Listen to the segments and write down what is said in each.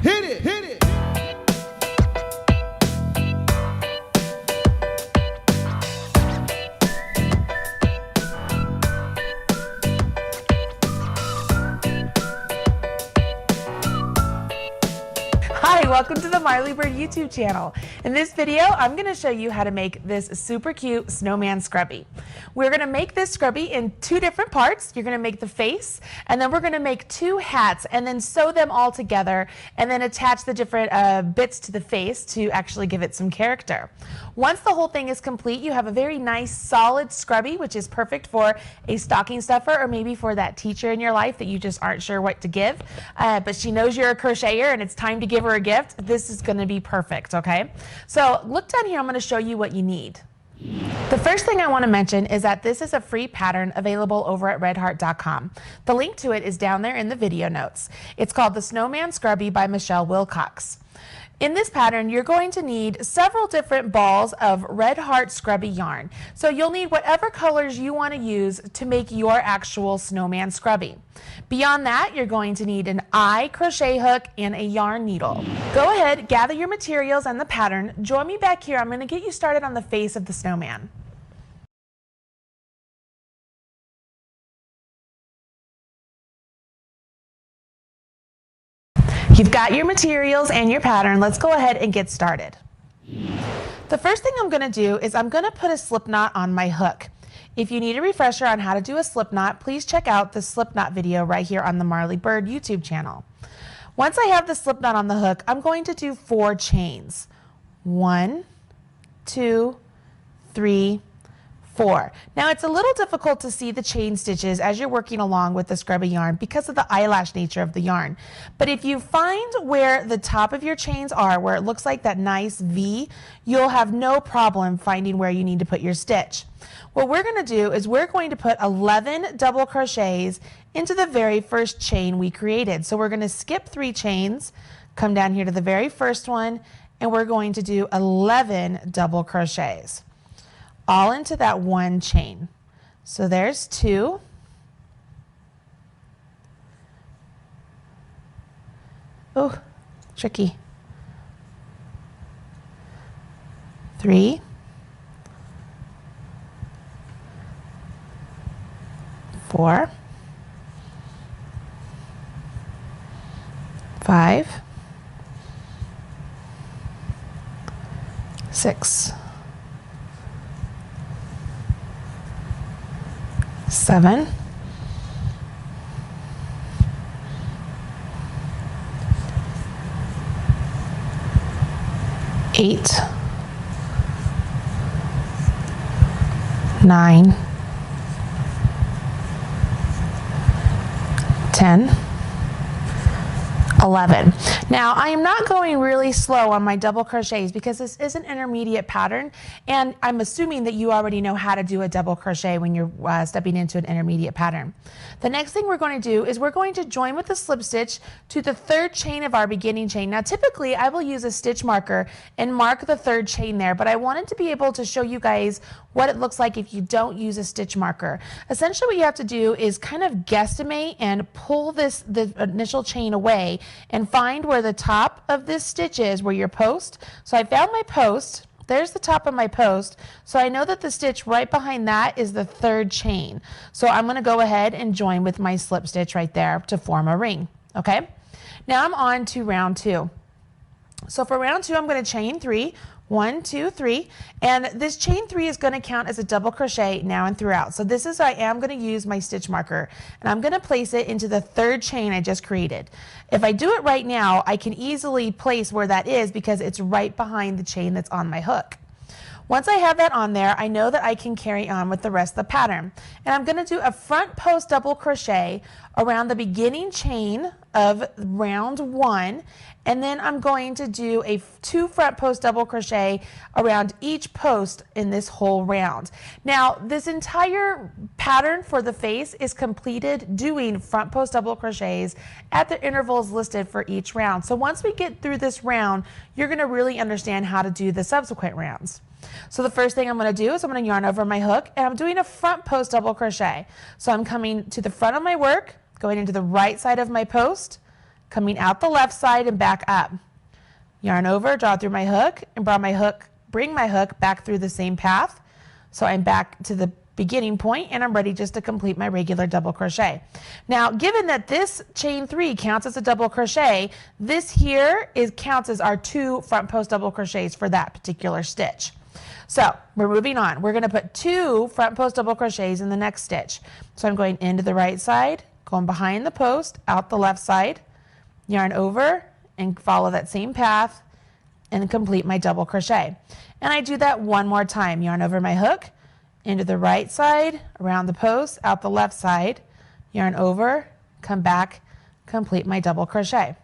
Hit it, hit it. Hi, welcome to the Marley Bird YouTube channel. In this video, I'm going to show you how to make this super cute snowman scrubby. We're going to make this scrubby in two different parts. You're going to make the face, and then we're going to make two hats, and then sew them all together, and then attach the different bits to the face to actually give it some character. Once the whole thing is complete, you have a very nice solid scrubby, which is perfect for a stocking stuffer or maybe for that teacher in your life that you just aren't sure what to give, but she knows you're a crocheter and it's time to give her a gift. This is going to be perfect, okay? So look down here, I'm going to show you what you need. The first thing I want to mention is that this is a free pattern available over at redheart.com. The link to it is down there in the video notes. It's called the Snowman Scrubby by Michelle Wilcox. In this pattern, you're going to need several different balls of Red Heart Scrubby yarn. So you'll need whatever colors you want to use to make your actual snowman scrubby. Beyond that, you're going to need an eye crochet hook and a yarn needle. Go ahead, gather your materials and the pattern. Join me back here. I'm going to get you started on the face of the snowman. You've got your materials and your pattern. Let's go ahead and get started. The first thing I'm going to do is I'm going to put a slip knot on my hook. If you need a refresher on how to do a slip knot, please check out the slip knot video right here on the Marley Bird YouTube channel. Once I have the slip knot on the hook, I'm going to do 4 chains. 1, 2, 3, 4. Now it's a little difficult to see the chain stitches as you're working along with the scrubby yarn because of the eyelash nature of the yarn. But if you find where the top of your chains are, where it looks like that nice V, you'll have no problem finding where you need to put your stitch. What we're going to do is we're going to put 11 double crochets into the very first chain we created. So we're going to skip 3 chains, come down here to the very first one, and we're going to do 11 double crochets. All into that one chain. So there's 2. Oh, tricky. 3. 4. 5. 6. 7, 8, 9, 10, 11. Now I am not going really slow on my double crochets because this is an intermediate pattern, and I'm assuming that you already know how to do a double crochet when you're stepping into an intermediate pattern. The next thing we're going to do is we're going to join with the slip stitch to the 3rd chain of our beginning chain. Now typically I will use a stitch marker and mark the 3rd chain there, but I wanted to be able to show you guys what it looks like if you don't use a stitch marker. Essentially what you have to do is kind of guesstimate and pull the initial chain away and find where the top of this stitch is, where your post. So I found my post. There's the top of my post. So I know that the stitch right behind that is the 3rd chain. So I'm going to go ahead and join with my slip stitch right there to form a ring. Okay. Now I'm on to round 2. So for round 2, I'm going to chain 3. 1, 2, 3, and this chain 3 is going to count as a double crochet now and throughout. So this is, I am going to use my stitch marker, and I'm going to place it into the 3rd chain I just created. If I do it right now, I can easily place where that is because it's right behind the chain that's on my hook. Once I have that on there, I know that I can carry on with the rest of the pattern. And I'm going to do a front post double crochet around the beginning chain of round 1, and then I'm going to do 2 front post double crochet around each post in this whole round. Now this entire pattern for the face is completed doing front post double crochets at the intervals listed for each round. So once we get through this round, you're going to really understand how to do the subsequent rounds. So the first thing I'm going to do is I'm going to yarn over my hook, and I'm doing a front post double crochet. So I'm coming to the front of my work, going into the right side of my post, coming out the left side and back up. Yarn over, draw through my hook, and bring my hook back through the same path. So I'm back to the beginning point and I'm ready just to complete my regular double crochet. Now, given that this chain 3 counts as a double crochet, this here counts as our 2 front post double crochets for that particular stitch. So we're moving on. We're going to put 2 front post double crochets in the next stitch. So I'm going into the right side, going behind the post, out the left side, yarn over, and follow that same path and complete my double crochet. And I do that one more time. Yarn over my hook, into the right side, around the post, out the left side, yarn over, come back, complete my double crochet.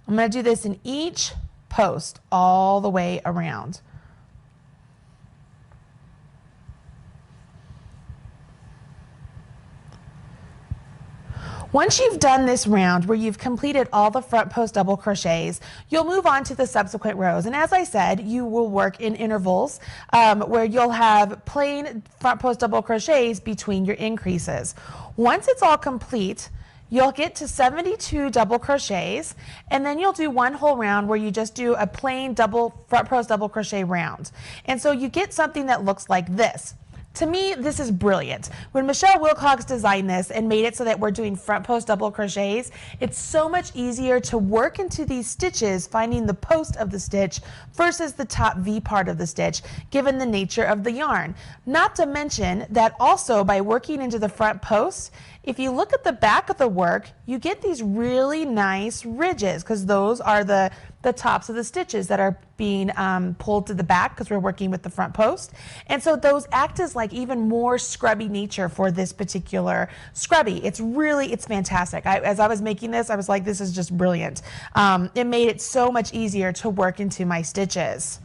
I'm going to do this in each post all the way around. Once you've done this round where you've completed all the front post double crochets, you'll move on to the subsequent rows. And as I said, you will work in intervals where you'll have plain front post double crochets between your increases. Once it's all complete, you'll get to 72 double crochets, and then you'll do one whole round where you just do a plain front post double crochet round. And so you get something that looks like this. To me, this is brilliant. When Michelle Wilcox designed this and made it so that we're doing front post double crochets, it's so much easier to work into these stitches, finding the post of the stitch versus the top V part of the stitch, given the nature of the yarn. Not to mention that also by working into the front post, if you look at the back of the work, you get these really nice ridges because those are the tops of the stitches that are being pulled to the back because we're working with the front post. And so those act as like even more scrubby nature for this particular scrubby. It's fantastic. As I was making this, I was like, this is just brilliant. It made it so much easier to work into my stitches.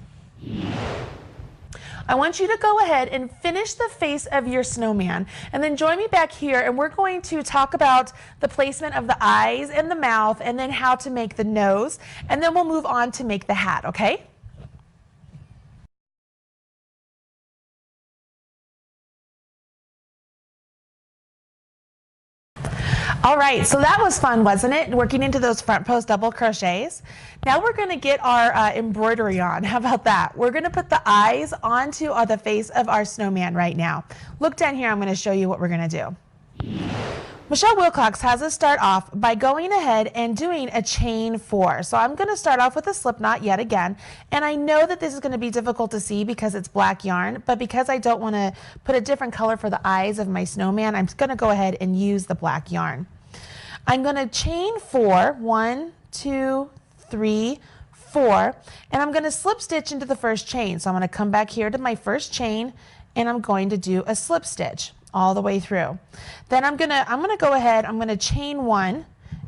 I want you to go ahead and finish the face of your snowman and then join me back here and we're going to talk about the placement of the eyes and the mouth and then how to make the nose, and then we'll move on to make the hat, okay? All right, so that was fun, wasn't it? Working into those front post double crochets. Now we're going to get our embroidery on. How about that? We're going to put the eyes onto the face of our snowman right now. Look down here, I'm going to show you what we're going to do. Michelle Wilcox has us start off by going ahead and doing a chain 4. So I'm going to start off with a slip knot yet again. And I know that this is going to be difficult to see because it's black yarn, but because I don't want to put a different color for the eyes of my snowman, I'm going to go ahead and use the black yarn. I'm going to chain 4, 1, 2, 3, 4, and I'm going to slip stitch into the first chain. So I'm going to come back here to my first chain and I'm going to do a slip stitch all the way through. Then I'm going to go ahead, I'm going to chain 1,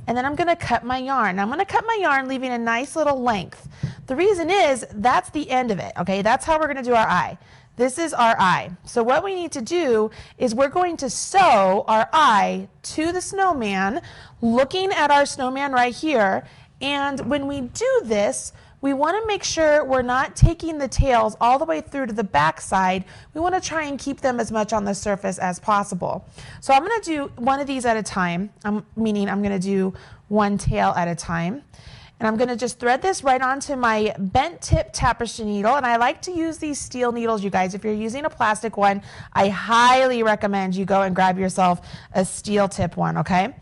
and then I'm going to cut my yarn. Now I'm going to cut my yarn leaving a nice little length. The reason is that's the end of it, okay? That's how we're going to do our eye. This is our eye. So what we need to do is we're going to sew our eye to the snowman, looking at our snowman right here. And when we do this, we want to make sure we're not taking the tails all the way through to the back side. We want to try and keep them as much on the surface as possible. So I'm going to do one of these at a time, meaning I'm going to do one tail at a time. And I'm going to just thread this right onto my bent tip tapestry needle. And I like to use these steel needles, you guys. If you're using a plastic one, I highly recommend you go and grab yourself a steel tip one, okay?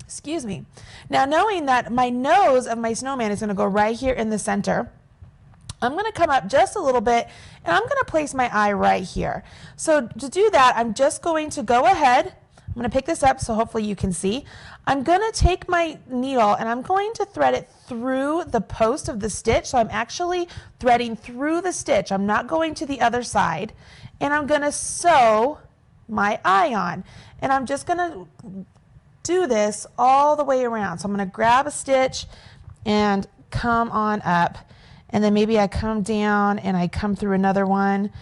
Excuse me. Now, knowing that my nose of my snowman is going to go right here in the center, I'm going to come up just a little bit and I'm going to place my eye right here. So to do that, I'm just going to go ahead. I'm going to pick this up so hopefully you can see. I'm going to take my needle and I'm going to thread it through the post of the stitch. So I'm actually threading through the stitch. I'm not going to the other side. And I'm going to sew my eye on. And I'm just going to do this all the way around. So I'm going to grab a stitch and come on up. And then maybe I come down and I come through another one.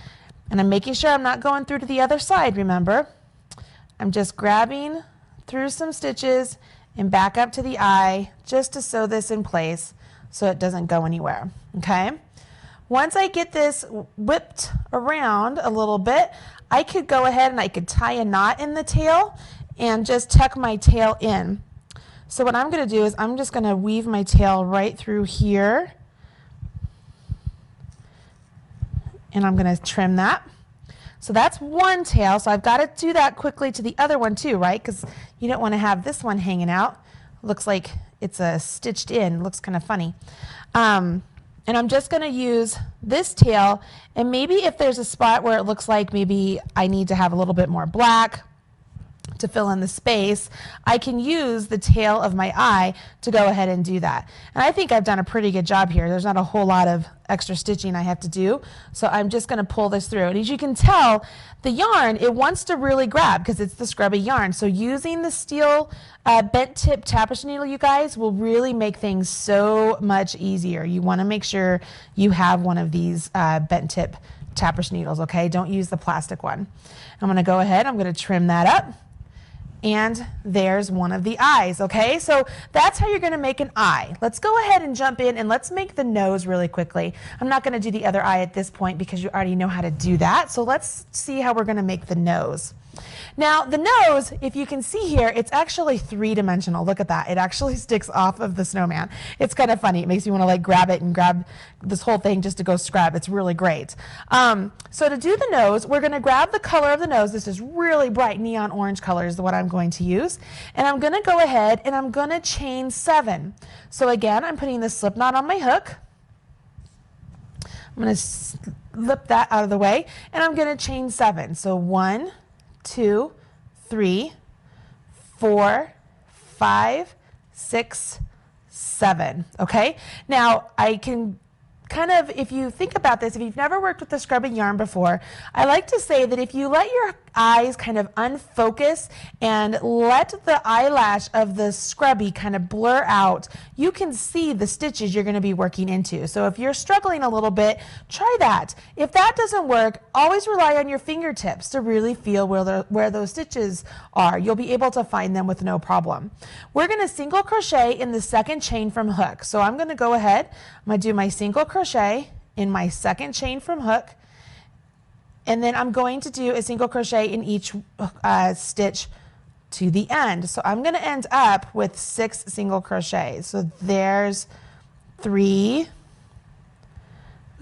And I'm making sure I'm not going through to the other side, remember? I'm just grabbing through some stitches and back up to the eye just to sew this in place so it doesn't go anywhere, okay? Once I get this whipped around a little bit, I could go ahead and I could tie a knot in the tail and just tuck my tail in. So what I'm going to do is I'm just going to weave my tail right through here. And I'm going to trim that. So that's one tail. So I've got to do that quickly to the other one too, right? Because you don't want to have this one hanging out. Looks like it's stitched in. Looks kind of funny. And I'm just going to use this tail. And maybe if there's a spot where it looks like maybe I need to have a little bit more black to fill in the space, I can use the tail of my eye to go ahead and do that. And I think I've done a pretty good job here. There's not a whole lot of extra stitching I have to do. So I'm just going to pull this through. And as you can tell, the yarn, it wants to really grab because it's the scrubby yarn. So using the steel bent tip tapestry needle, you guys, will really make things so much easier. You want to make sure you have one of these bent tip tapestry needles, okay? Don't use the plastic one. I'm going to go ahead, I'm going to trim that up. And there's one of the eyes, okay? So that's how you're gonna make an eye. Let's go ahead and jump in and let's make the nose really quickly. I'm not gonna do the other eye at this point because you already know how to do that. So let's see how we're gonna make the nose. Now the nose, if you can see here, it's actually three-dimensional. Look at that. It actually sticks off of the snowman. It's kind of funny. It makes me want to like grab it and grab this whole thing just to go scrub. It's really great. So to do the nose, we're going to grab the color of the nose. This is really bright neon orange color is what I'm going to use. And I'm going to go ahead and I'm going to chain 7. So again, I'm putting the slip knot on my hook. I'm going to slip that out of the way and I'm going to chain 7. So 1, 2, 3, 4, 5, 6, 7. Okay? Now I can kind of, if you think about this, if you've never worked with the scrubby yarn before, I like to say that if you let your eyes kind of unfocus and let the eyelash of the scrubby kind of blur out, you can see the stitches you're going to be working into. So if you're struggling a little bit, try that. If that doesn't work, always rely on your fingertips to really feel where those stitches are. You'll be able to find them with no problem. We're going to single crochet in the second chain from hook. So I'm going to go ahead, I'm going to do my single crochet in my second chain from hook. And then I'm going to do a single crochet in each stitch to the end. So I'm going to end up with 6 single crochets. So there's 3.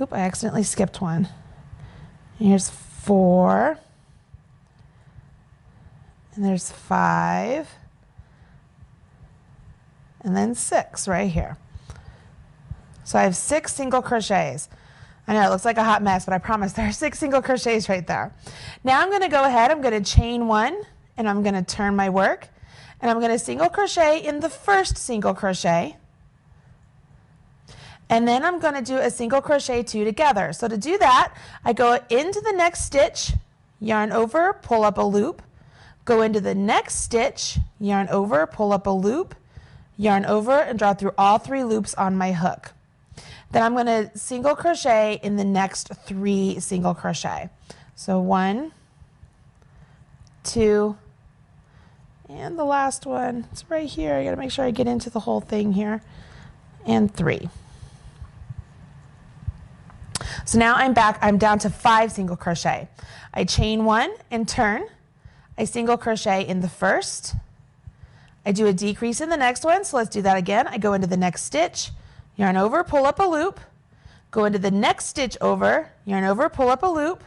Oop, I accidentally skipped one. Here's 4. And there's 5. And then 6 right here. So I have 6 single crochets. I know it looks like a hot mess, but I promise there are 6 single crochets right there. Now I'm going to go ahead, I'm going to chain 1 and I'm going to turn my work and I'm going to single crochet in the first single crochet. And then I'm going to do a single crochet 2 together. So to do that, I go into the next stitch, yarn over, pull up a loop, go into the next stitch, yarn over, pull up a loop, yarn over and draw through all 3 loops on my hook. Then I'm going to single crochet in the next 3 single crochet. So 1, 2, and the last one, it's right here. I got to make sure I get into the whole thing here, and 3. So now I'm back, I'm down to 5 single crochet. I chain 1 and turn. I single crochet in the first. I do a decrease in the next one, so let's do that again. I go into the next stitch, yarn over, pull up a loop, go into the next stitch over, yarn over, pull up a loop,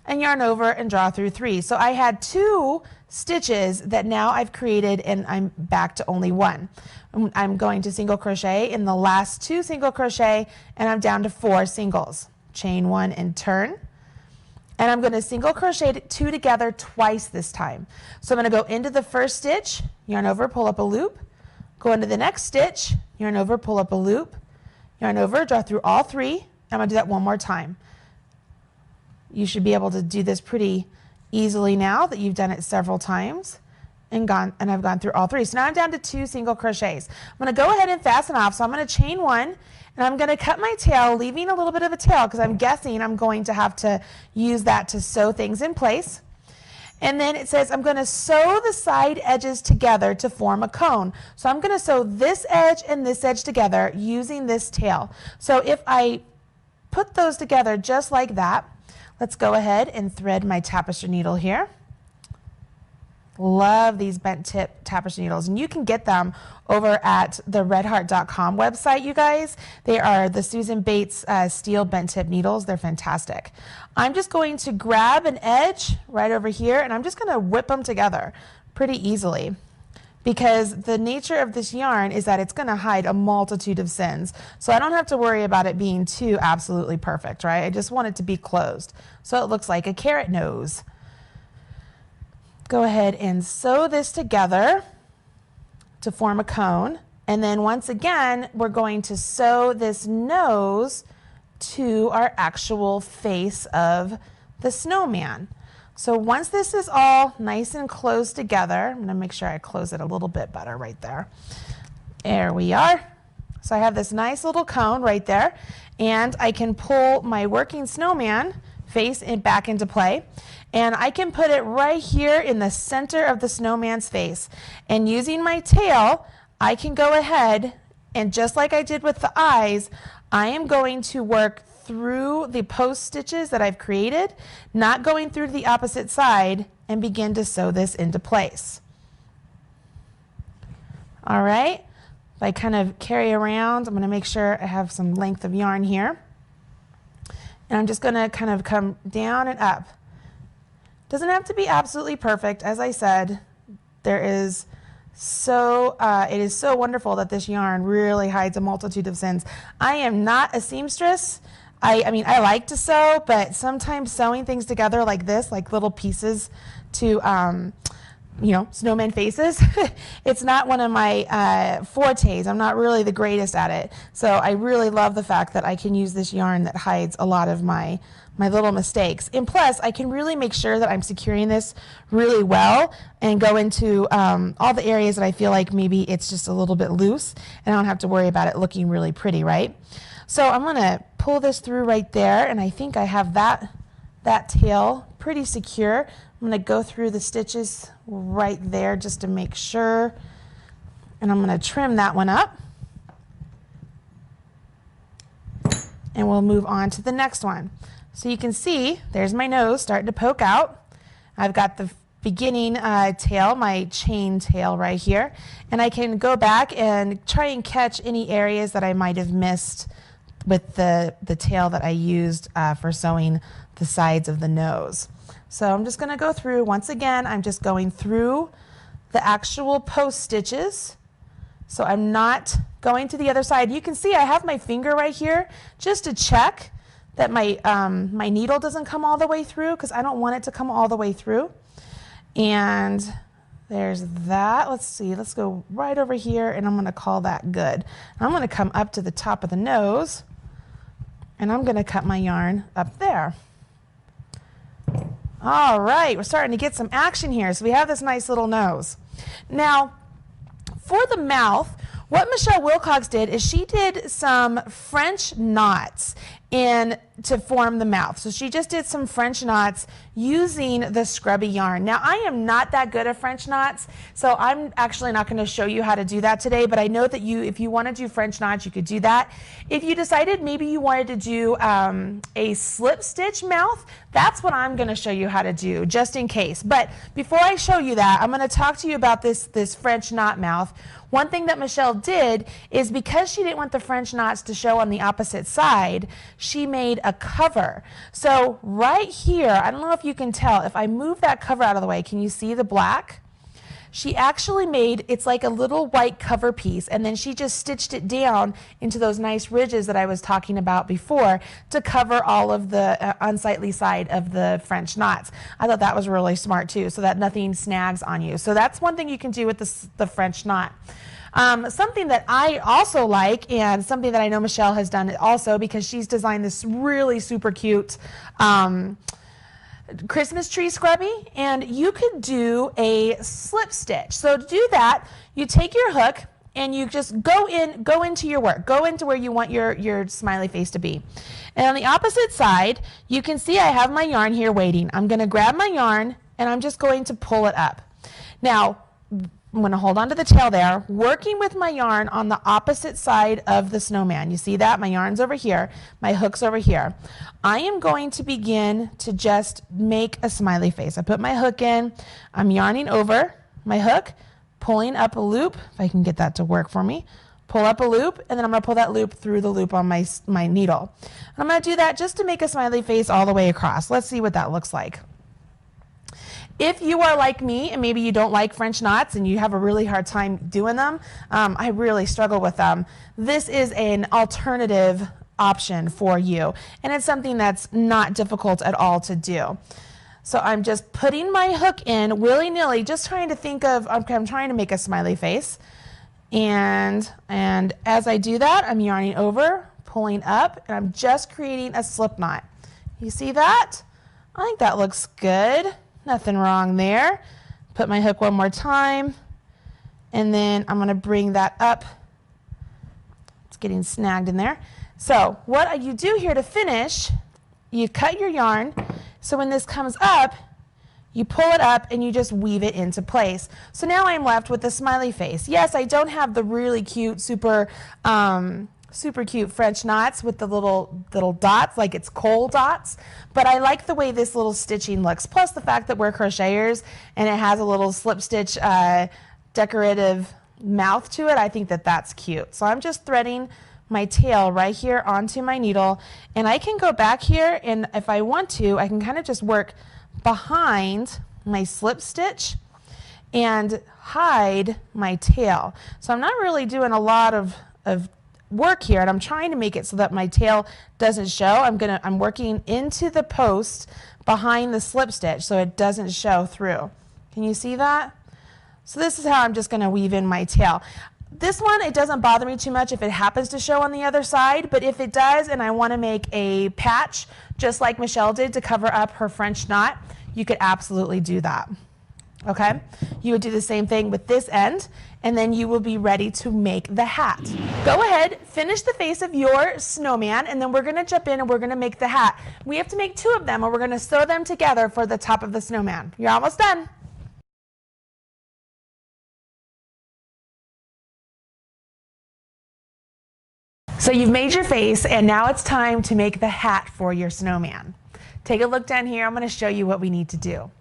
and yarn over and draw through 3. So I had 2 stitches that now I've created and I'm back to only 1. I'm going to single crochet in the last 2 single crochet and I'm down to 4 singles. Chain 1 and turn. And I'm going to single crochet 2 together twice this time. So I'm going to go into the first stitch, yarn over, pull up a loop, go into the next stitch, yarn over, pull up a loop, yarn over, draw through all 3. I'm going to do that one more time. You should be able to do this pretty easily now that you've done it several times and I've gone through all 3. So now I'm down to 2 single crochets. I'm going to go ahead and fasten off. So I'm going to chain 1 and I'm going to cut my tail, leaving a little bit of a tail because I'm guessing I'm going to have to use that to sew things in place. And then it says I'm going to sew the side edges together to form a cone. So I'm going to sew this edge and this edge together using this tail. So if I put those together just like that, let's go ahead and thread my tapestry needle here. Love these bent tip tapestry needles, and you can get them over at the redheart.com website, you guys. They are the Susan Bates steel bent tip needles. They're fantastic. I'm just going to grab an edge right over here, and I'm just going to whip them together pretty easily, because the nature of this yarn is that it's going to hide a multitude of sins. So I don't have to worry about it being too absolutely perfect, right? I just want it to be closed so it looks like a carrot nose. Go ahead and sew this together to form a cone, and then once again we're going to sew this nose to our actual face of the snowman. So once this is all nice and closed together, I'm going to make sure I close it a little bit better right there. There we are. So I have this nice little cone right there, and I can pull my working snowman face back into play, and I can put it right here in the center of the snowman's face. And using my tail, I can go ahead and, just like I did with the eyes, I am going to work through the post stitches that I've created, not going through to the opposite side, and begin to sew this into place. All right, if I kind of carry around, I'm going to make sure I have some length of yarn here. And I'm just going to kind of come down and up. Doesn't have to be absolutely perfect. As I said, it is so wonderful that this yarn really hides a multitude of sins. I am not a seamstress. I mean, I like to sew, but sometimes sewing things together like this, like little pieces to, snowman faces, it's not one of my fortes. I'm not really the greatest at it. So I really love the fact that I can use this yarn that hides a lot of my little mistakes. And plus, I can really make sure that I'm securing this really well and go into all the areas that I feel like maybe it's just a little bit loose, and I don't have to worry about it looking really pretty, right? So I'm going to pull this through right there, and I think I have that tail pretty secure. I'm going to go through the stitches right there just to make sure, and I'm going to trim that one up, and we'll move on to the next one. So you can see there's my nose starting to poke out. I've got the beginning tail, my chain tail right here, and I can go back and try and catch any areas that I might have missed with the tail that I used for sewing the sides of the nose. So I'm just going to go through, once again, I'm just going through the actual post stitches. So I'm not going to the other side. You can see I have my finger right here just to check that my needle doesn't come all the way through, because I don't want it to come all the way through. And there's that. Let's see, let's go right over here, and I'm going to call that good. I'm going to come up to the top of the nose, and I'm going to cut my yarn up there. All right, we're starting to get some action here. So we have this nice little nose. Now, for the mouth, what Michelle Wilcox did is she did some French knots to form the mouth. So she just did some French knots using the Scrubby yarn. Now, I am not that good at French knots, so I'm actually not going to show you how to do that today, but I know that if you want to do French knots, you could do that. If you decided maybe you wanted to do a slip stitch mouth, that's what I'm going to show you how to do, just in case. But before I show you that, I'm going to talk to you about this French knot mouth. One thing that Michelle did is, because she didn't want the French knots to show on the opposite side, she made a cover. So right here, I don't know if you can tell, if I move that cover out of the way, can you see the black? She actually made, it's like a little white cover piece, and then she just stitched it down into those nice ridges that I was talking about before to cover all of the unsightly side of the French knots. I thought that was really smart too, so that nothing snags on you. So that's one thing you can do with the French knot. Something that I also like, and something that I know Michelle has done also, because she's designed this really super cute Christmas tree scrubby, and you could do a slip stitch. So to do that, you take your hook and you just go into your work, go into where you want your smiley face to be. And on the opposite side, you can see I have my yarn here waiting. I'm going to grab my yarn and I'm just going to pull it up. Now, I'm going to hold on to the tail there, working with my yarn on the opposite side of the snowman. You see that? My yarn's over here, my hook's over here. I am going to begin to just make a smiley face. I put my hook in, I'm yarning over my hook, pulling up a loop, if I can get that to work for me. Pull up a loop, and then I'm going to pull that loop through the loop on my needle. I'm going to do that just to make a smiley face all the way across. Let's see what that looks like. If you are like me and maybe you don't like French knots and you have a really hard time doing them, I really struggle with them, this is an alternative option for you, and it's something that's not difficult at all to do. So I'm just putting my hook in willy-nilly, just trying to think of, I'm trying to make a smiley face, and as I do that, I'm yarning over, pulling up, and I'm just creating a slip knot. You see that? I think that looks good. Nothing wrong there. Put my hook one more time, and then I'm going to bring that up. It's getting snagged in there. So what you do here to finish, you cut your yarn, so when this comes up, you pull it up and you just weave it into place. So now I'm left with the smiley face. Yes, I don't have the really cute, super cute French knots with the little dots, like it's coal dots, but I like the way this little stitching looks, plus the fact that we're crocheters and it has a little slip stitch decorative mouth to it. I think that that's cute. So I'm just threading my tail right here onto my needle, and I can go back here, and if I want to, I can kind of just work behind my slip stitch and hide my tail. So I'm not really doing a lot of work here, and I'm trying to make it so that my tail doesn't show. I'm working into the post behind the slip stitch so it doesn't show through. Can you see that? So this is how I'm just going to weave in my tail. This one, it doesn't bother me too much if it happens to show on the other side, but if it does and I want to make a patch just like Michelle did to cover up her French knot, you could absolutely do that. Okay? You would do the same thing with this end, and then you will be ready to make the hat. Go ahead, finish the face of your snowman, and then we're going to jump in and we're going to make the hat. We have to make 2 of them, and we're going to sew them together for the top of the snowman. You're almost done. So you've made your face, and now it's time to make the hat for your snowman. Take a look down here. I'm going to show you what we need to do.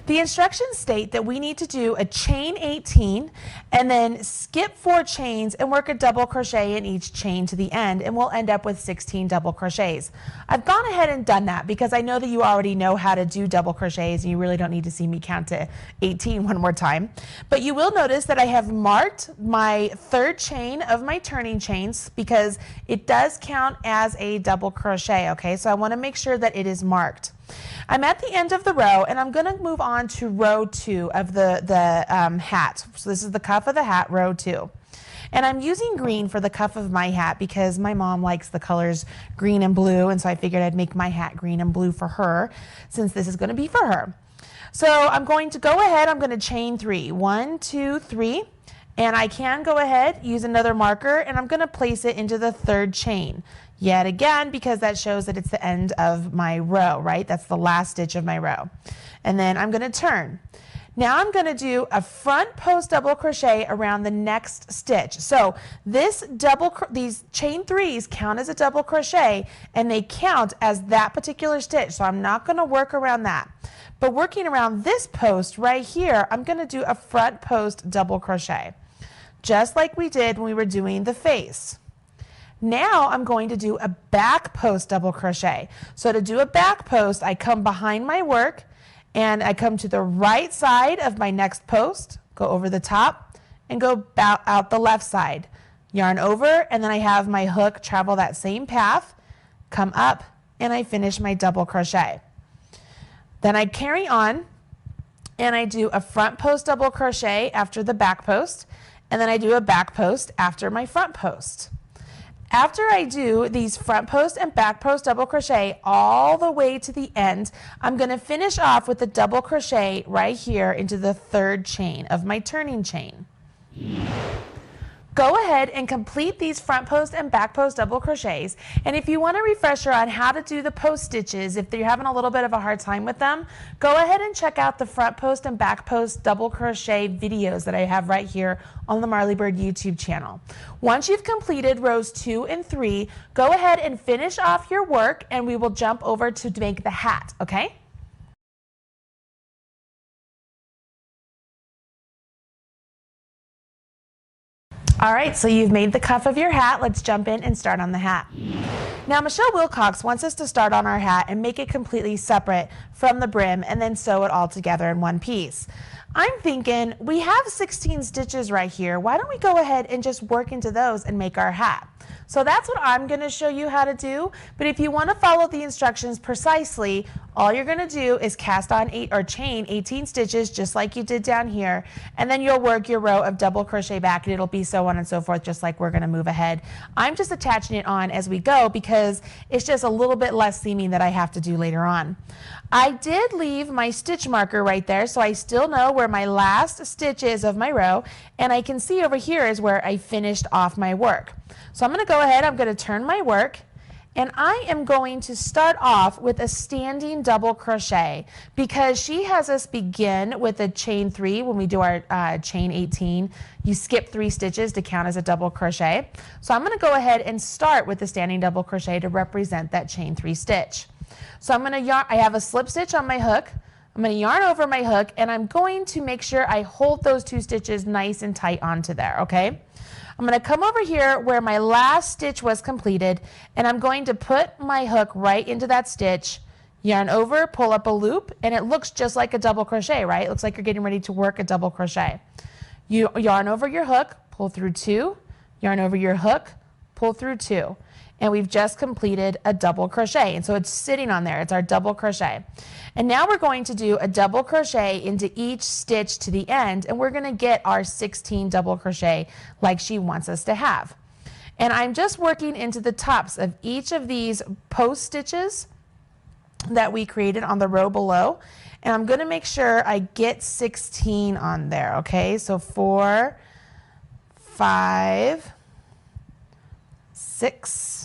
The instructions state that we need to do a chain 18 and then skip 4 chains and work a double crochet in each chain to the end, and we'll end up with 16 double crochets. I've gone ahead and done that because I know that you already know how to do double crochets and you really don't need to see me count to 18 one more time. But you will notice that I have marked my 3rd chain of my turning chains because it does count as a double crochet, okay? So I want to make sure that it is marked. I'm at the end of the row, and I'm going to move on to row 2 of the hat. So this is the cuff of the hat, row 2. And I'm using green for the cuff of my hat because my mom likes the colors green and blue, and so I figured I'd make my hat green and blue for her since this is going to be for her. So I'm going to go ahead, I'm going to chain 3. 1, 2, 3. And I can go ahead, use another marker, and I'm going to place it into the 3rd chain. Yet again, because that shows that it's the end of my row, right? That's the last stitch of my row. And then I'm going to turn. Now I'm going to do a front post double crochet around the next stitch. So these chain 3s count as a double crochet, and they count as that particular stitch. So I'm not going to work around that. But working around this post right here, I'm going to do a front post double crochet, just like we did when we were doing the face. Now I'm going to do a back post double crochet. So to do a back post, I come behind my work and I come to the right side of my next post, go over the top, and go out the left side. Yarn over, and then I have my hook travel that same path, come up, and I finish my double crochet. Then I carry on and I do a front post double crochet after the back post, and then I do a back post after my front post. After I do these front post and back post double crochet all the way to the end, I'm going to finish off with a double crochet right here into the 3rd chain of my turning chain. Go ahead and complete these front post and back post double crochets. And if you want a refresher on how to do the post stitches, if you're having a little bit of a hard time with them, go ahead and check out the front post and back post double crochet videos that I have right here on the Marley Bird YouTube channel. Once you've completed rows 2 and 3, go ahead and finish off your work and we will jump over to make the hat, okay? All right, so you've made the cuff of your hat. Let's jump in and start on the hat. Now, Michelle Wilcox wants us to start on our hat and make it completely separate from the brim and then sew it all together in one piece. I'm thinking we have 16 stitches right here. Why don't we go ahead and just work into those and make our hat? So that's what I'm going to show you how to do. But if you want to follow the instructions precisely, all you're going to do is cast on chain 18 stitches just like you did down here, and then you'll work your row of double crochet back, and it'll be so on and so forth, just like we're going to move ahead. I'm just attaching it on as we go because it's just a little bit less seaming that I have to do later on. I did leave my stitch marker right there, so I still know where my last stitch is of my row, and I can see over here is where I finished off my work. So I'm going to go ahead, I'm going to turn my work, and I am going to start off with a standing double crochet because she has us begin with a chain 3 when we do our chain 18. You skip 3 stitches to count as a double crochet. So I'm going to go ahead and start with the standing double crochet to represent that chain 3 stitch. So I'm going to yarn, I have a slip stitch on my hook. I'm going to yarn over my hook, and I'm going to make sure I hold those 2 stitches nice and tight onto there, okay? I'm going to come over here where my last stitch was completed, and I'm going to put my hook right into that stitch, yarn over, pull up a loop, and it looks just like a double crochet, right? It looks like you're getting ready to work a double crochet. You yarn over your hook, pull through 2, yarn over your hook, pull through 2. And we've just completed a double crochet, and so it's sitting on there. It's our double crochet. And now we're going to do a double crochet into each stitch to the end, and we're going to get our 16 double crochet like she wants us to have. And I'm just working into the tops of each of these post stitches that we created on the row below, and I'm going to make sure I get 16 on there, okay? So 4, 5, 6,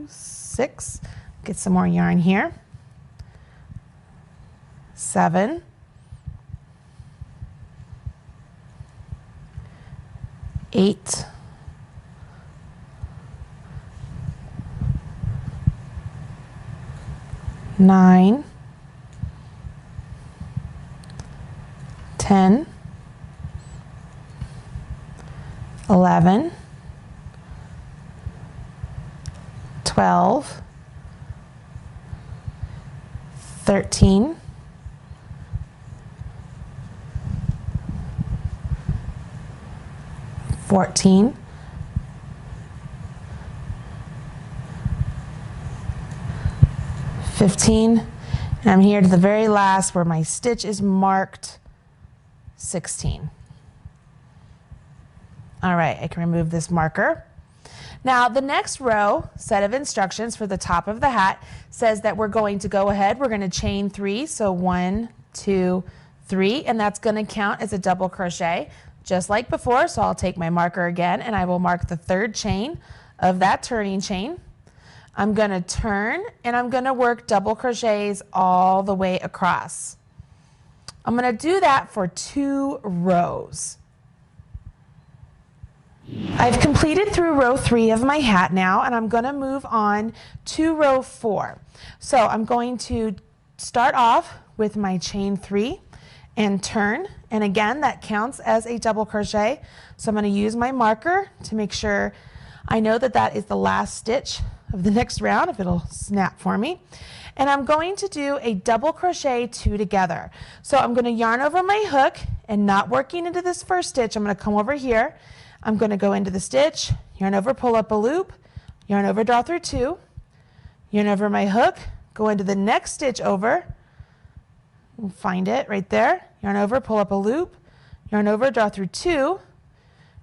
6, get some more yarn here, 7, 8, 9, 10, 11, 12, 13, 14, 15, and I'm here to the very last where my stitch is marked 16. All right, I can remove this marker. Now the next row set of instructions for the top of the hat says that we're going to go ahead, we're going to chain 3, so 1, 2, 3, and that's going to count as a double crochet just like before. So I'll take my marker again and I will mark the 3rd chain of that turning chain. I'm going to turn and I'm going to work double crochets all the way across. I'm going to do that for 2 rows. I've completed through row 3 of my hat now, and I'm going to move on to row 4. So I'm going to start off with my chain 3 and turn, and again that counts as a double crochet. So I'm going to use my marker to make sure I know that that is the last stitch of the next round, if it'll snap for me. And I'm going to do a double crochet 2 together. So I'm going to yarn over my hook and not working into this first stitch. I'm going to come over here. I'm going to go into the stitch, yarn over, pull up a loop, yarn over, draw through 2, yarn over my hook, go into the next stitch over, find it right there, yarn over, pull up a loop, yarn over, draw through 2,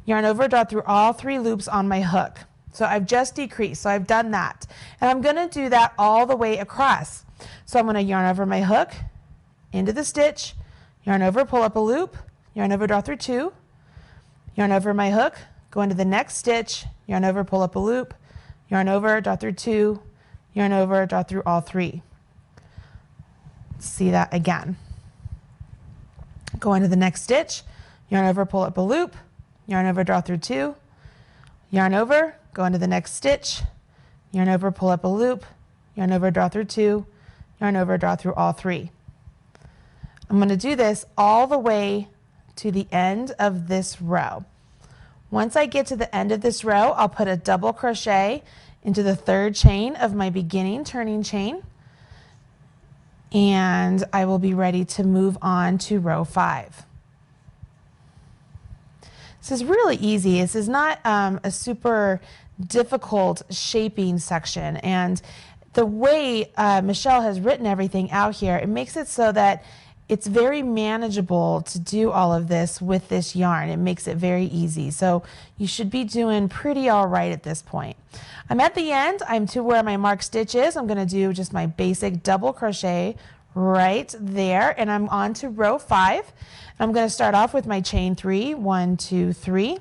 yarn over, draw through all 3 loops on my hook. So I've just decreased, so I've done that. And I'm going to do that all the way across. So I'm going to yarn over my hook, into the stitch, yarn over, pull up a loop, yarn over, draw through 2, yarn over my hook, go into the next stitch, yarn over, pull up a loop, yarn over, draw through 2, yarn over, draw through all 3. See that again. Go into the next stitch, yarn over, pull up a loop, yarn over, draw through 2, yarn over, go into the next stitch, yarn over, pull up a loop, yarn over, draw through 2, yarn over, draw through all 3. I'm going to do this all the way to the end of this row. Once I get to the end of this row, I'll put a double crochet into the 3rd chain of my beginning turning chain, and I will be ready to move on to row 5. This is really easy. This is not a super difficult shaping section, and the way Michelle has written everything out here, it makes it so that it's very manageable to do all of this with this yarn. It makes it very easy. So you should be doing pretty all right at this point. I'm at the end. I'm to where my marked stitch is. I'm going to do just my basic double crochet right there, and I'm on to row 5. I'm going to start off with my chain 3, 1, 2, 3,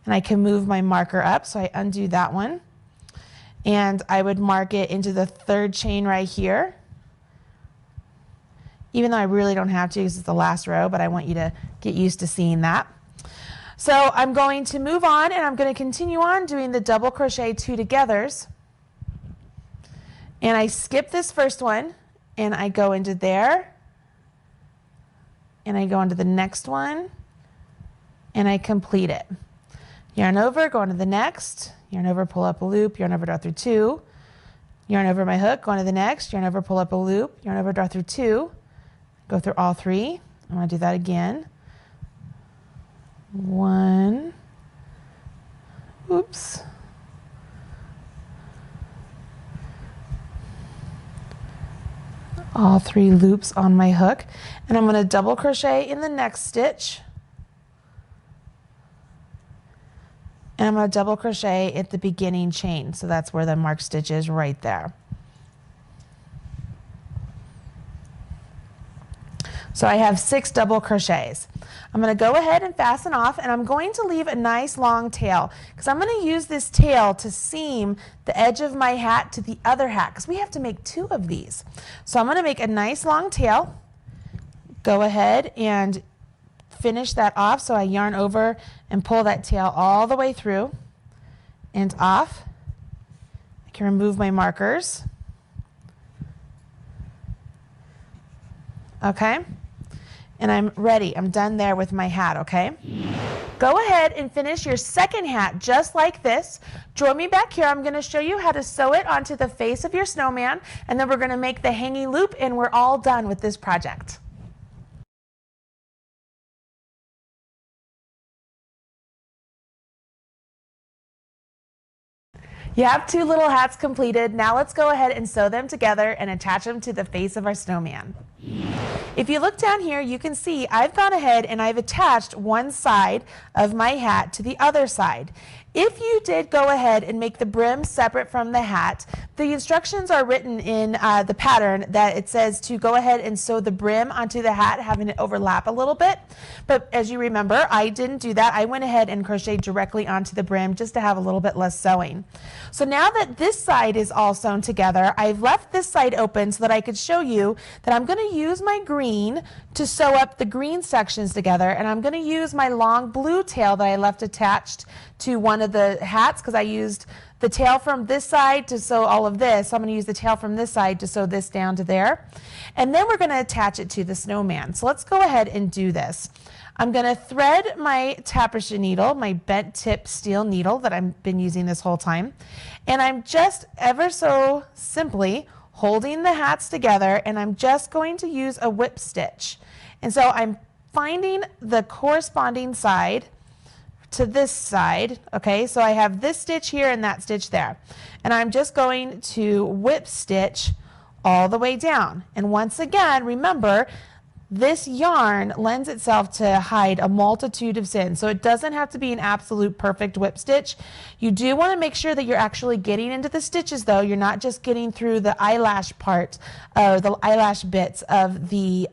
and I can move my marker up. So I undo that one, and I would mark it into the 3rd chain right here. Even though I really don't have to because it's the last row, but I want you to get used to seeing that. So I'm going to move on, and I'm going to continue on doing the double crochet 2 togethers. And I skip this first one, and I go into there, and I go into the next one, and I complete it. Yarn over, go into the next, yarn over, pull up a loop, yarn over, draw through 2, yarn over my hook, go into the next, yarn over, pull up a loop, yarn over, draw through 2, go through all 3. I'm going to do that again. 1, oops, all 3 loops on my hook, and I'm going to double crochet in the next stitch, and I'm going to double crochet at the beginning chain. So that's where the marked stitch is, right there. So I have 6 double crochets. I'm going to go ahead and fasten off, and I'm going to leave a nice long tail because I'm going to use this tail to seam the edge of my hat to the other hat because we have to make 2 of these. So I'm going to make a nice long tail. Go ahead and finish that off. So I yarn over and pull that tail all the way through and off. I can remove my markers. Okay. And I'm ready. I'm done there with my hat, okay? Go ahead and finish your second hat just like this. Join me back here. I'm going to show you how to sew it onto the face of your snowman, and then we're going to make the hanging loop, and we're all done with this project. You have 2 little hats completed. Now let's go ahead and sew them together and attach them to the face of our snowman. If you look down here, you can see I've gone ahead and I've attached one side of my hat to the other side. If you did go ahead and make the brim separate from the hat, the instructions are written in the pattern that it says to go ahead and sew the brim onto the hat, having it overlap a little bit. But as you remember, I didn't do that. I went ahead and crocheted directly onto the brim just to have a little bit less sewing. So now that this side is all sewn together, I've left this side open so that I could show you that I'm going to use my green to sew up the green sections together, and I'm going to use my long blue tail that I left attached to one of the hats because I used the tail from this side to sew all of this. So I'm going to use the tail from this side to sew this down to there. And then we're going to attach it to the snowman. So let's go ahead and do this. I'm going to thread my tapestry needle, my bent tip steel needle that I've been using this whole time. And I'm just ever so simply holding the hats together, and I'm just going to use a whip stitch. And so I'm finding the corresponding side to this side, okay? So I have this stitch here and that stitch there. And I'm just going to whip stitch all the way down. And once again, remember, this yarn lends itself to hide a multitude of sins. So it doesn't have to be an absolute perfect whip stitch. You do want to make sure that you're actually getting into the stitches though. You're not just getting through the eyelash part or the eyelash bits of the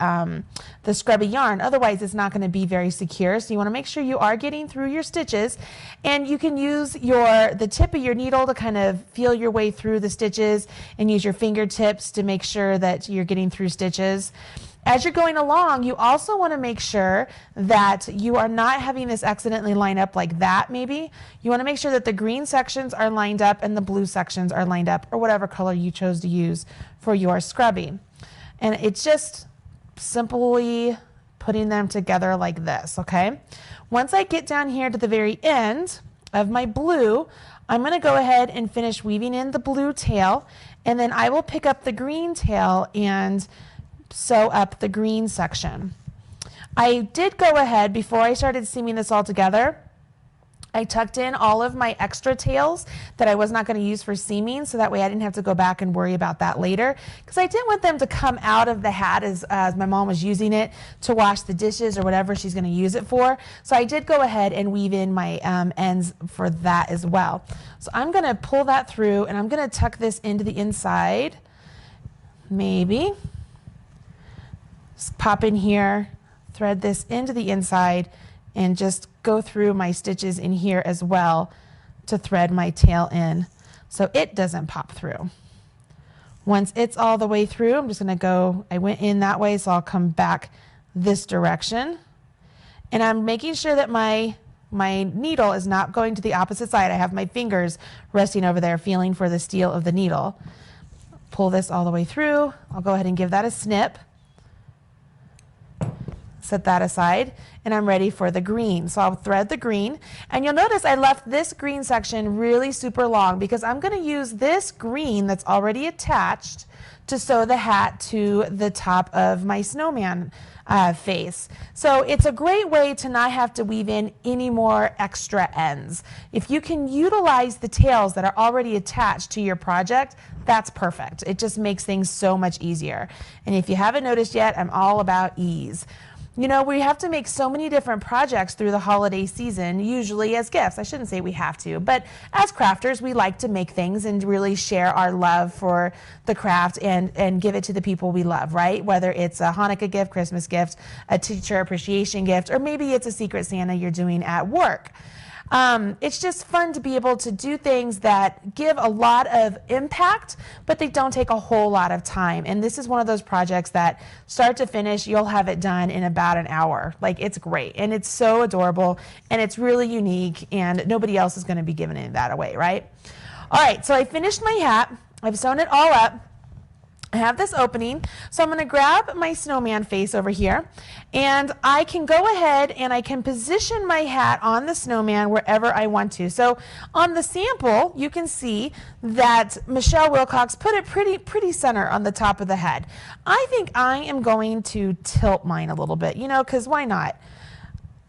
scrubby yarn. Otherwise it's not going to be very secure. So you want to make sure you are getting through your stitches, and you can use the tip of your needle to kind of feel your way through the stitches and use your fingertips to make sure that you're getting through stitches. As you're going along, you also want to make sure that you are not having this accidentally line up like that maybe. You want to make sure that the green sections are lined up and the blue sections are lined up, or whatever color you chose to use for your scrubby. And it's just simply putting them together like this, okay? Once I get down here to the very end of my blue, I'm going to go ahead and finish weaving in the blue tail, and then I will pick up the green tail and sew up the green section. I did go ahead, before I started seaming this all together, I tucked in all of my extra tails that I was not going to use for seaming, so that way I didn't have to go back and worry about that later, because I didn't want them to come out of the hat as my mom was using it to wash the dishes or whatever she's going to use it for. So I did go ahead and weave in my ends for that as well. So I'm going to pull that through, and I'm going to tuck this into the inside, maybe. Just pop in here, thread this into the inside, and just go through my stitches in here as well to thread my tail in so it doesn't pop through. Once it's all the way through, I'm just going to go, I went in that way, so I'll come back this direction. And I'm making sure that my needle is not going to the opposite side. I have my fingers resting over there, feeling for the steel of the needle. Pull this all the way through. I'll go ahead and give that a snip. Set that aside, and I'm ready for the green. So I'll thread the green, and you'll notice I left this green section really super long because I'm going to use this green that's already attached to sew the hat to the top of my snowman face. So it's a great way to not have to weave in any more extra ends. If you can utilize the tails that are already attached to your project, that's perfect. It just makes things so much easier. And if you haven't noticed yet, I'm all about ease. You know, we have to make so many different projects through the holiday season, usually as gifts. I shouldn't say we have to, but as crafters, we like to make things and really share our love for the craft and give it to the people we love, right? Whether it's a Hanukkah gift, Christmas gift, a teacher appreciation gift, or maybe it's a Secret Santa you're doing at work. It's just fun to be able to do things that give a lot of impact, but they don't take a whole lot of time. And this is one of those projects that start to finish, you'll have it done in about an hour. Like, it's great, and it's so adorable, and it's really unique, and nobody else is going to be giving any of that away, right? All right, so I finished my hat. I've sewn it all up. I have this opening, so I'm going to grab my snowman face over here, and I can go ahead and I can position my hat on the snowman wherever I want to. So on the sample, you can see that Michelle Wilcox put it pretty center on the top of the head. I think I am going to tilt mine a little bit, you know, because why not?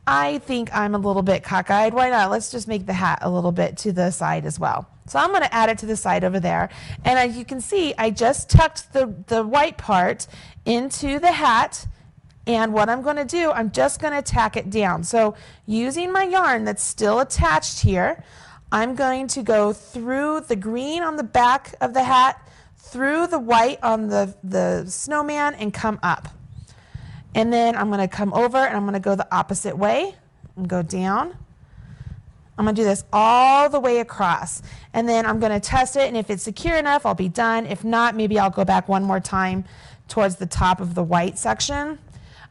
I think I'm a little bit cockeyed. Why not? Let's just make the hat a little bit to the side as well. So I'm going to add it to the side over there. And as you can see, I just tucked the white part into the hat. And what I'm going to do, I'm just going to tack it down. So using my yarn that's still attached here, I'm going to go through the green on the back of the hat, through the white on the snowman, and come up. And then I'm going to come over and I'm going to go the opposite way and go down. I'm going to do this all the way across, and then I'm going to test it, and if it's secure enough, I'll be done. If not, maybe I'll go back one more time towards the top of the white section.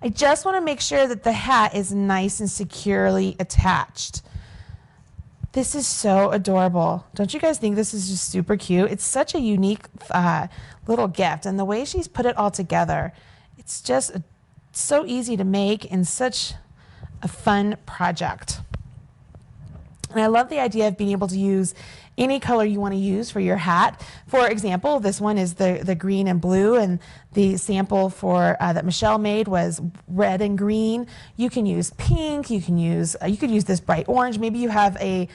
I just want to make sure that the hat is nice and securely attached. This is so adorable. Don't you guys think this is just super cute? It's such a unique little gift, and the way she's put it all together, it's just so easy to make and such a fun project. And I love the idea of being able to use any color you want to use for your hat. For example, this one is the green and blue, and the sample for that Michelle made was red and green. You can use pink. You can use you could use this bright orange. Maybe you have a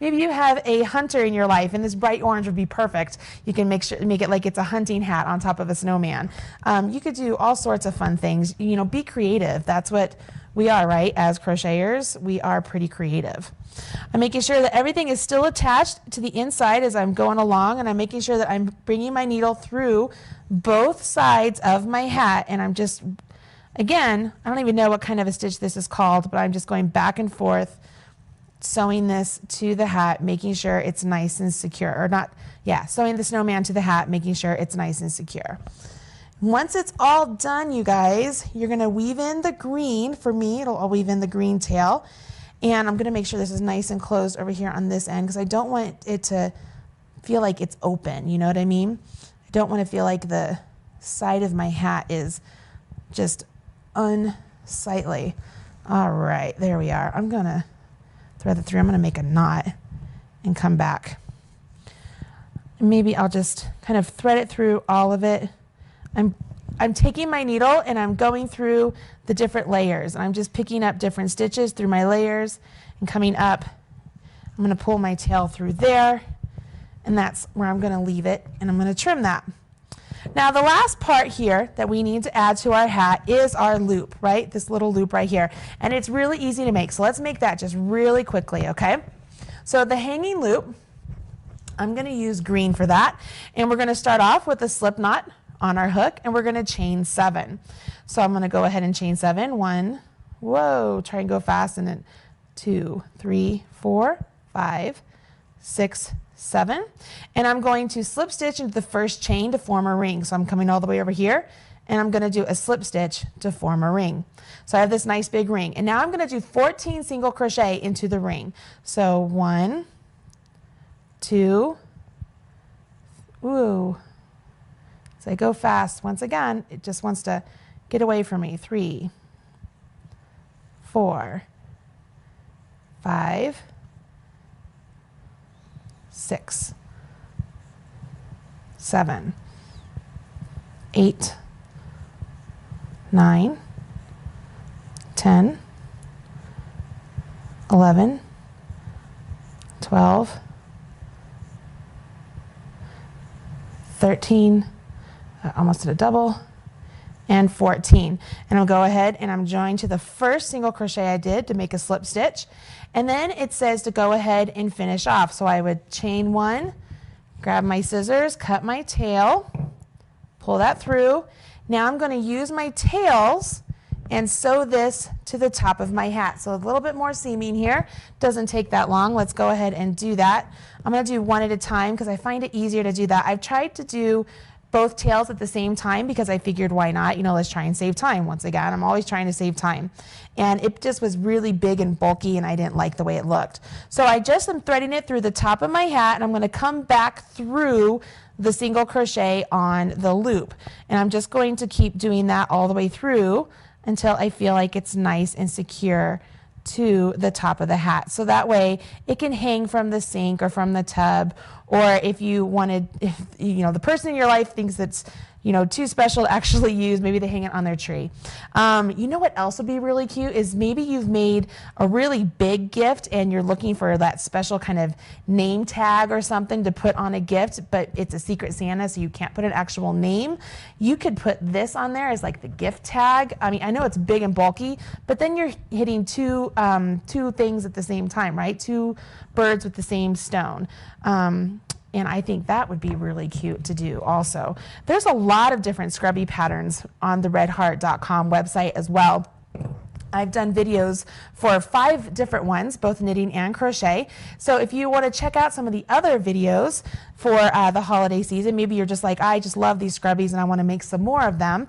maybe you have a hunter in your life, and this bright orange would be perfect. You can make it like it's a hunting hat on top of a snowman. You could do all sorts of fun things. You know, be creative. That's what we are, right? As crocheters, we are pretty creative. I'm making sure that everything is still attached to the inside as I'm going along, and I'm making sure that I'm bringing my needle through both sides of my hat, and I'm just, again, I don't even know what kind of a stitch this is called, but I'm just going back and forth, sewing this to the hat, making sure it's nice and secure, or not, yeah, sewing the snowman to the hat, making sure it's nice and secure. Once it's all done, you guys, you're going to weave in the green. For me, I'll weave in the green tail. And I'm going to make sure this is nice and closed over here on this end because I don't want it to feel like it's open. You know what I mean? I don't want to feel like the side of my hat is just unsightly. All right, there we are. I'm going to thread it through. I'm going to make a knot and come back. Maybe I'll just kind of thread it through all of it. I'm taking my needle and I'm going through the different layers, and I'm just picking up different stitches through my layers and coming up. I'm going to pull my tail through there, and that's where I'm going to leave it, and I'm going to trim that. Now the last part here that we need to add to our hat is our loop, right? This little loop right here, and it's really easy to make, so let's make that just really quickly, okay? So the hanging loop, I'm going to use green for that, and we're going to start off with a slip knot on our hook, and we're going to chain 7. So I'm going to go ahead and chain 7. 1, whoa, try and go fast, and then 2, 3, 4, 5, 6, 7. And I'm going to slip stitch into the first chain to form a ring. So I'm coming all the way over here, and I'm going to do a slip stitch to form a ring. So I have this nice big ring, and now I'm going to do 14 single crochet into the ring. So 1, 2, ooh. So I go fast. Once again, it just wants to get away from me. 3, 4, 5, 6, 7, 8, 9, 10, 11, 12, 13, almost did a double, and 14. And I'll go ahead and I'm joined to the first single crochet I did to make a slip stitch. And then it says to go ahead and finish off. So I would chain 1, grab my scissors, cut my tail, pull that through. Now I'm going to use my tails and sew this to the top of my hat. So a little bit more seaming here. Doesn't take that long. Let's go ahead and do that. I'm going to do one at a time because I find it easier to do that. I've tried to do both tails at the same time because I figured why not, you know, let's try and save time. Once again, I'm always trying to save time. And it just was really big and bulky and I didn't like the way it looked. So I just am threading it through the top of my hat, and I'm going to come back through the single crochet on the loop. And I'm just going to keep doing that all the way through until I feel like it's nice and secure to the top of the hat. So that way it can hang from the sink or from the tub, or if you wanted, if you know the person in your life thinks it's, you know, too special to actually use, maybe they hang it on their tree. You know what else would be really cute is maybe you've made a really big gift and you're looking for that special kind of name tag or something to put on a gift, but it's a Secret Santa, so you can't put an actual name. You could put this on there as like the gift tag. I mean, I know it's big and bulky, but then you're hitting two things at the same time, right? Two birds with the same stone. And I think that would be really cute to do also. There's a lot of different Scrubby patterns on the redheart.com website as well. I've done videos for 5 different ones, both knitting and crochet. So if you want to check out some of the other videos for the holiday season, maybe you're just like, I just love these Scrubbies and I want to make some more of them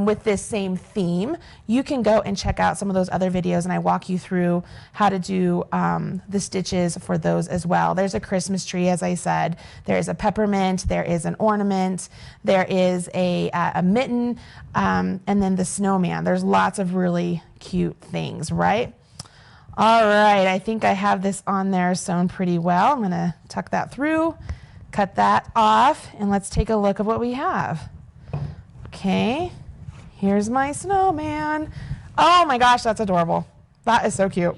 with this same theme, you can go and check out some of those other videos, and I walk you through how to do the stitches for those as well. There's a Christmas tree, as I said. There is a peppermint. There is an ornament. There is a mitten, and then the snowman. There's lots of really cute things, right? All right, I think I have this on there sewn pretty well. I'm gonna tuck that through, cut that off, and let's take a look at what we have. Okay, here's my snowman. Oh my gosh, that's adorable. That is so cute.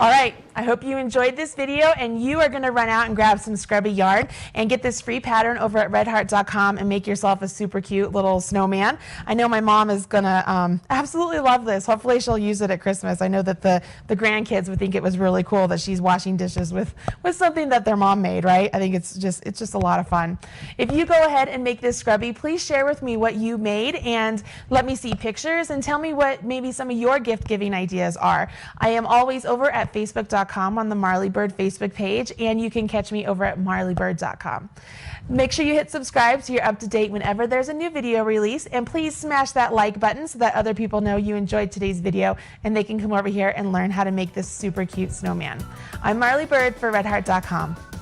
All right, I hope you enjoyed this video, and you are gonna run out and grab some Scrubby yarn and get this free pattern over at redheart.com and make yourself a super cute little snowman. I know my mom is gonna absolutely love this. Hopefully she'll use it at Christmas. I know that the grandkids would think it was really cool that she's washing dishes with something that their mom made, right? I think it's just a lot of fun. If you go ahead and make this Scrubby, please share with me what you made and let me see pictures and tell me what maybe some of your gift giving ideas are. I am always over at facebook.com on the Marley Bird Facebook page, and you can catch me over at marleybird.com. Make sure you hit subscribe so you're up to date whenever there's a new video release, and please smash that like button so that other people know you enjoyed today's video and they can come over here and learn how to make this super cute snowman. I'm Marley Bird for redheart.com.